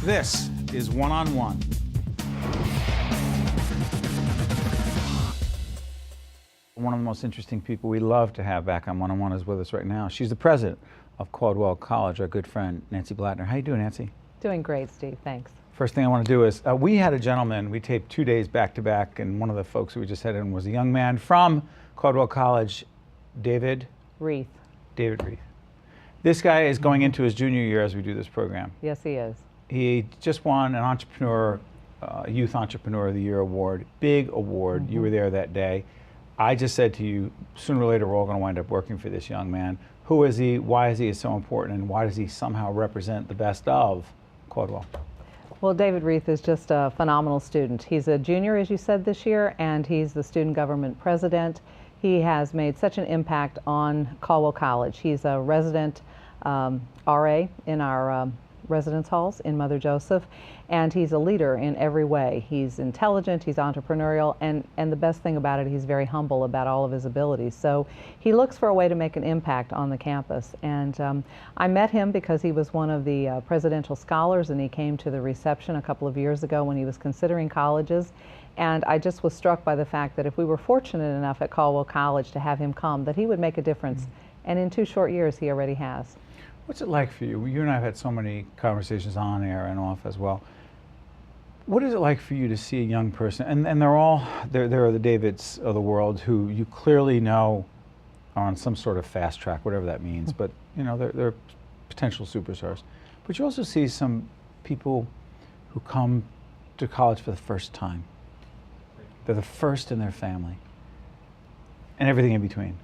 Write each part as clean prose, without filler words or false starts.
This is One-on-One. One of the most interesting people we love to have back on One-on-One is with us right now. She's the president of Caldwell College, our good friend, Nancy Blattner. How you doing, Nancy? Doing great, Steve. Thanks. First thing I want to do is, we had a gentleman, we taped 2 days back to back, and one of the folks who we just had in was a young man from Caldwell College, David Reith. This guy is going into his junior year as we do this program. Yes, he is. He just won an Youth Entrepreneur of the Year award, big award. You were there that day. I just said to you, sooner or later we're all going to wind up working for this young man. Who is he? Why is he so important? And why does he somehow represent the best of Caldwell? Well, David Reith is just a phenomenal student. He's a junior, as you said, this year, and he's the student government president. He has made such an impact on Caldwell College. He's a resident RA in our residence halls in Mother Joseph, and he's a leader in every way. He's intelligent, he's entrepreneurial, and the best thing about it, he's very humble about all of his abilities. So he looks for a way to make an impact on the campus. And I met him because he was one of the presidential scholars, and he came to the reception a couple of years ago when he was considering colleges. And I just was struck by the fact that if we were fortunate enough at Caldwell College to have him come, that he would make a difference. And in 2 short years, he already has. What's it like for you? You and I have had so many conversations on air and off as well. What is it like for you to see a young person, and there are the Davids of the world who you clearly know are on some sort of fast track, whatever that means, but you know, they're potential superstars. But you also see some people who come to college for the first time. They're the first in their family, and everything in between.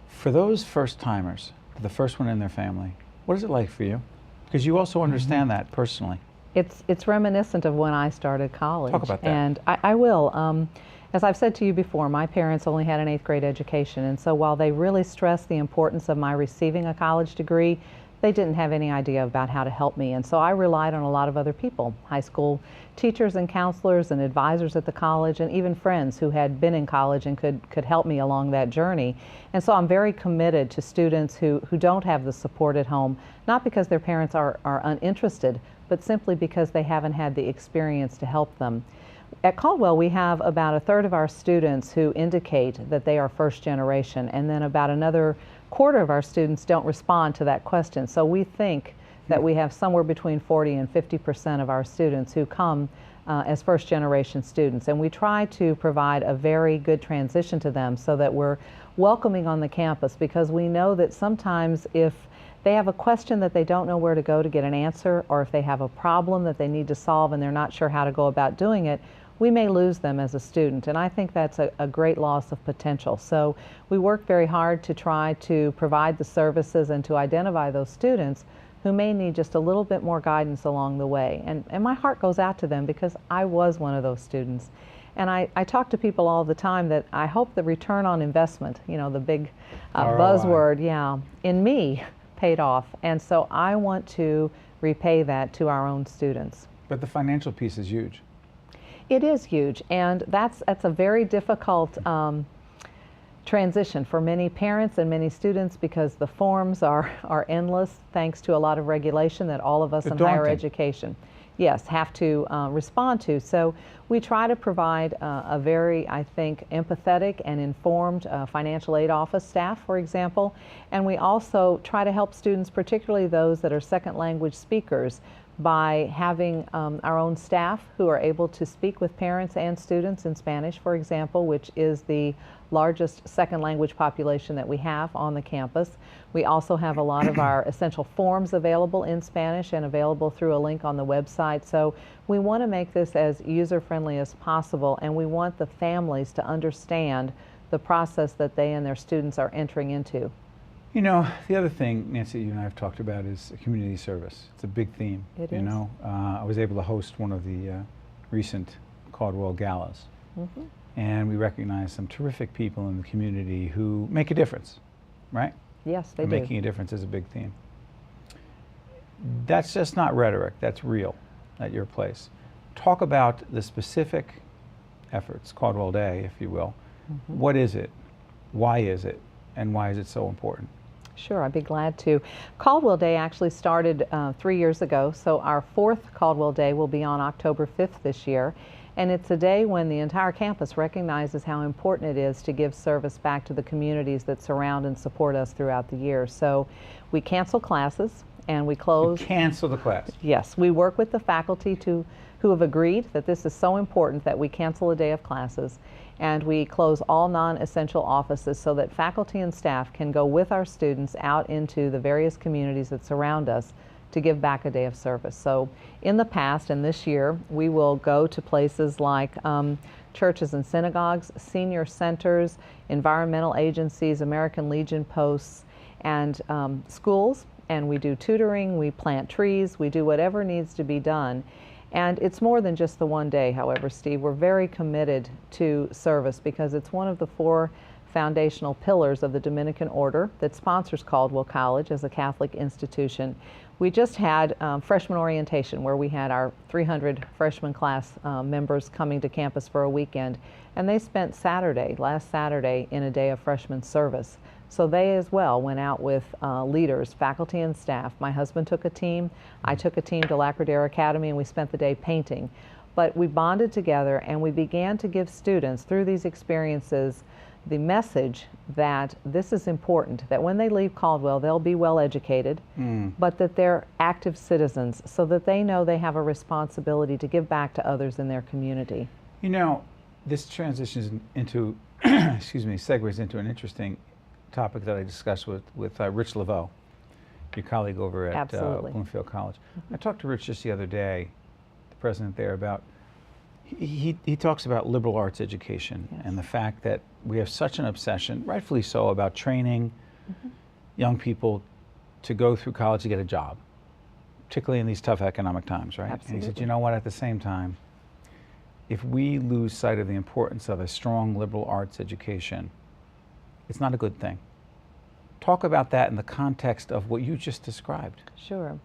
For those first timers, the first one in their family, what is it like for you? Because you also understand that personally. It's reminiscent of when I started college. Talk about that. And I will. As I've said to you before, my parents only had an 8th grade education, and so while they really stressed the importance of my receiving a college degree, they didn't have any idea about how to help me. And so I relied on a lot of other people, high school teachers and counselors and advisors at the college, and even friends who had been in college and could help me along that journey. And so I'm very committed to students who don't have the support at home, not because their parents are uninterested, but simply because they haven't had the experience to help them. At Caldwell, we have about 1/3 of our students who indicate that they are first generation, and then about another 1/4 of our students don't respond to that question. So we think that we have somewhere between 40 and 50% of our students who come as first generation students, and we try to provide a very good transition to them so that we're welcoming on the campus, because we know that sometimes if they have a question that they don't know where to go to get an answer, or if they have a problem that they need to solve and they're not sure how to go about doing it, we may lose them as a student, and I think that's a great loss of potential. So we work very hard to try to provide the services and to identify those students who may need just a little bit more guidance along the way. And my heart goes out to them because I was one of those students. And I talk to people all the time that I hope the return on investment, you know, the big buzzword, in me paid off. And so I want to repay that to our own students. But the financial piece is huge. It is huge, and that's a very difficult transition for many parents and many students, because the forms are endless thanks to a lot of regulation that all of us in higher education, yes, have to respond to. So we try to provide a very, I think, empathetic and informed financial aid office staff, for example, and we also try to help students, particularly those that are second language speakers, by having our own staff who are able to speak with parents and students in Spanish, for example, which is the largest second language population that we have on the campus. We also have a lot of our essential forms available in Spanish and available through a link on the website. So we want to make this as user-friendly as possible, and we want the families to understand the process that they and their students are entering into. You know, the other thing, Nancy, you and I have talked about is community service. It's a big theme. It you is. know, I was able to host one of the recent Caldwell galas, and we recognized some terrific people in the community who make a difference, right? Yes, they And do. making a difference is a big theme. That's just not rhetoric. That's real at your place. Talk about the specific efforts, Caldwell Day, if you will. What is it? Why is it? And why is it so important? Sure, I'd be glad to. Caldwell Day actually started 3 years ago, so our fourth Caldwell Day will be on October 5th this year. And it's a day when the entire campus recognizes how important it is to give service back to the communities that surround and support us throughout the year. So we cancel classes and we close. You cancel the class? Yes, we work with the faculty who have agreed that this is so important that we cancel a day of classes. And we close all non-essential offices so that faculty and staff can go with our students out into the various communities that surround us to give back a day of service. So in the past and this year, we will go to places like churches and synagogues, senior centers, environmental agencies, American Legion posts, and schools. And we do tutoring, we plant trees, we do whatever needs to be done. And it's more than just the one day, however, Steve. We're very committed to service because it's one of the 4 foundational pillars of the Dominican Order that sponsors Caldwell College as a Catholic institution. We just had freshman orientation where we had our 300 freshman class members coming to campus for a weekend, and they spent last Saturday, in a day of freshman service. So they as well went out with leaders, faculty and staff. My husband took a team, I took a team to Lac-Radaire Academy, and we spent the day painting. But we bonded together and we began to give students through these experiences the message that this is important, that when they leave Caldwell, they'll be well educated, but that they're active citizens so that they know they have a responsibility to give back to others in their community. You know, this transitions into, segues into an interesting topic that I discussed with Rich Laveau, your colleague over at Bloomfield College. I talked to Rich just the other day, the president there, about he talks about liberal arts education and the fact that we have such an obsession, rightfully so, about training young people to go through college to get a job, particularly in these tough economic times, right? Absolutely. And he said, you know what, at the same time, if we lose sight of the importance of a strong liberal arts education, it's not a good thing. Talk about that in the context of what you just described. Sure.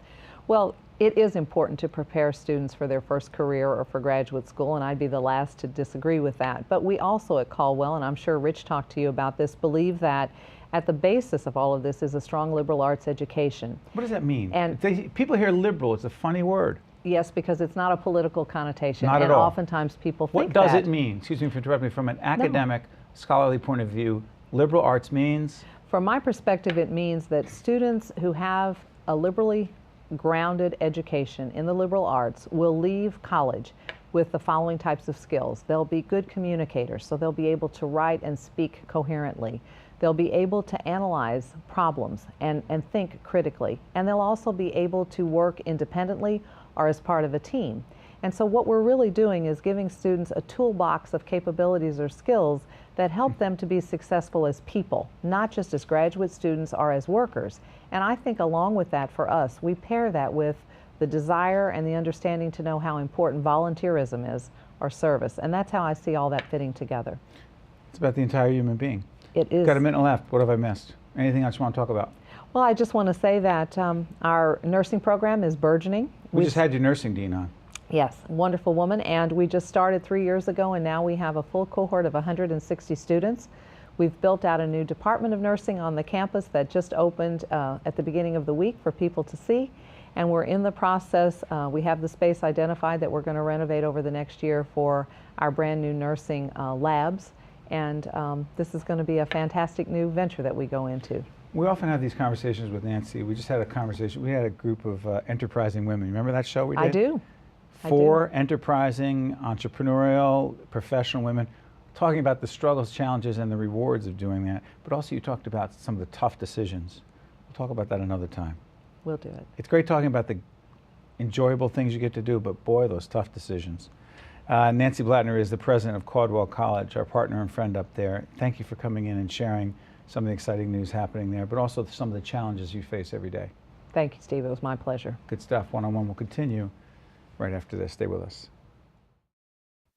Well, it is important to prepare students for their first career or for graduate school, and I'd be the last to disagree with that. But we also at Caldwell, and I'm sure Rich talked to you about this, believe that at the basis of all of this is a strong liberal arts education. What does that mean? And people hear liberal, it's a funny word. Yes, because it's not a political connotation. Not at all. And oftentimes people think that. What does it mean? Excuse me for interrupting me. From an academic, scholarly point of view, liberal arts means? From my perspective, it means that students who have a liberally grounded education in the liberal arts will leave college with the following types of skills. They'll be good communicators, so they'll be able to write and speak coherently. They'll be able to analyze problems and think critically. And they'll also be able to work independently or as part of a team. And so what we're really doing is giving students a toolbox of capabilities or skills that help them to be successful as people, not just as graduate students or as workers. And I think along with that for us, we pair that with the desire and the understanding to know how important volunteerism is or service. And that's how I see all that fitting together. It's about the entire human being. It is. Got a minute left. What have I missed? Anything else you want to talk about? Well, I just want to say that our nursing program is burgeoning. We just had your nursing dean on. Yes, wonderful woman, and we just started 3 years ago, and now we have a full cohort of 160 students. We've built out a new department of nursing on the campus that just opened at the beginning of the week for people to see, and we're in the process. We have the space identified that we're going to renovate over the next year for our brand new nursing labs, and this is going to be a fantastic new venture that we go into. We often have these conversations with Nancy. We just had a conversation. We had a group of enterprising women. Remember that show we did? I do. 4 enterprising, entrepreneurial, professional women talking about the struggles, challenges, and the rewards of doing that. But also you talked about some of the tough decisions. We'll talk about that another time. We'll do it. It's great talking about the enjoyable things you get to do, but boy, those tough decisions. Nancy Blattner is the president of Caldwell College, our partner and friend up there. Thank you for coming in and sharing some of the exciting news happening there, but also some of the challenges you face every day. Thank you, Steve. It was my pleasure. Good stuff. One-on-one will continue right after this. Stay with us.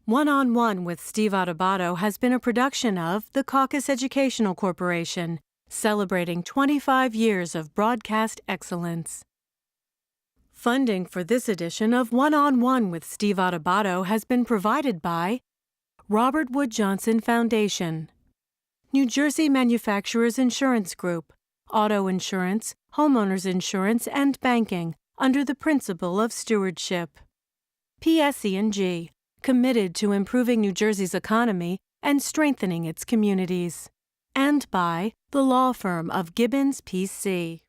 One-on-One with Steve Adubato has been a production of the Caucus Educational Corporation, celebrating 25 years of broadcast excellence. Funding for this edition of One-on-One with Steve Adubato has been provided by Robert Wood Johnson Foundation, New Jersey Manufacturers Insurance Group, auto insurance, homeowners insurance, and banking under the principle of stewardship. PSE&G, committed to improving New Jersey's economy and strengthening its communities. And by the law firm of Gibbons PC.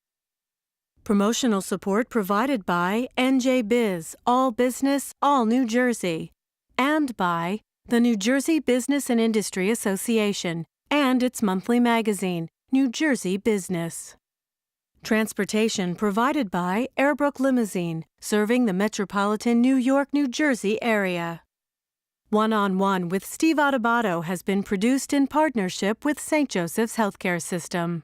Promotional support provided by NJ Biz, All Business, All New Jersey. And by the New Jersey Business and Industry Association and its monthly magazine, New Jersey Business. Transportation provided by Airbrook Limousine, serving the metropolitan New York, New Jersey area. One-on-One with Steve Adubato has been produced in partnership with St. Joseph's Healthcare System.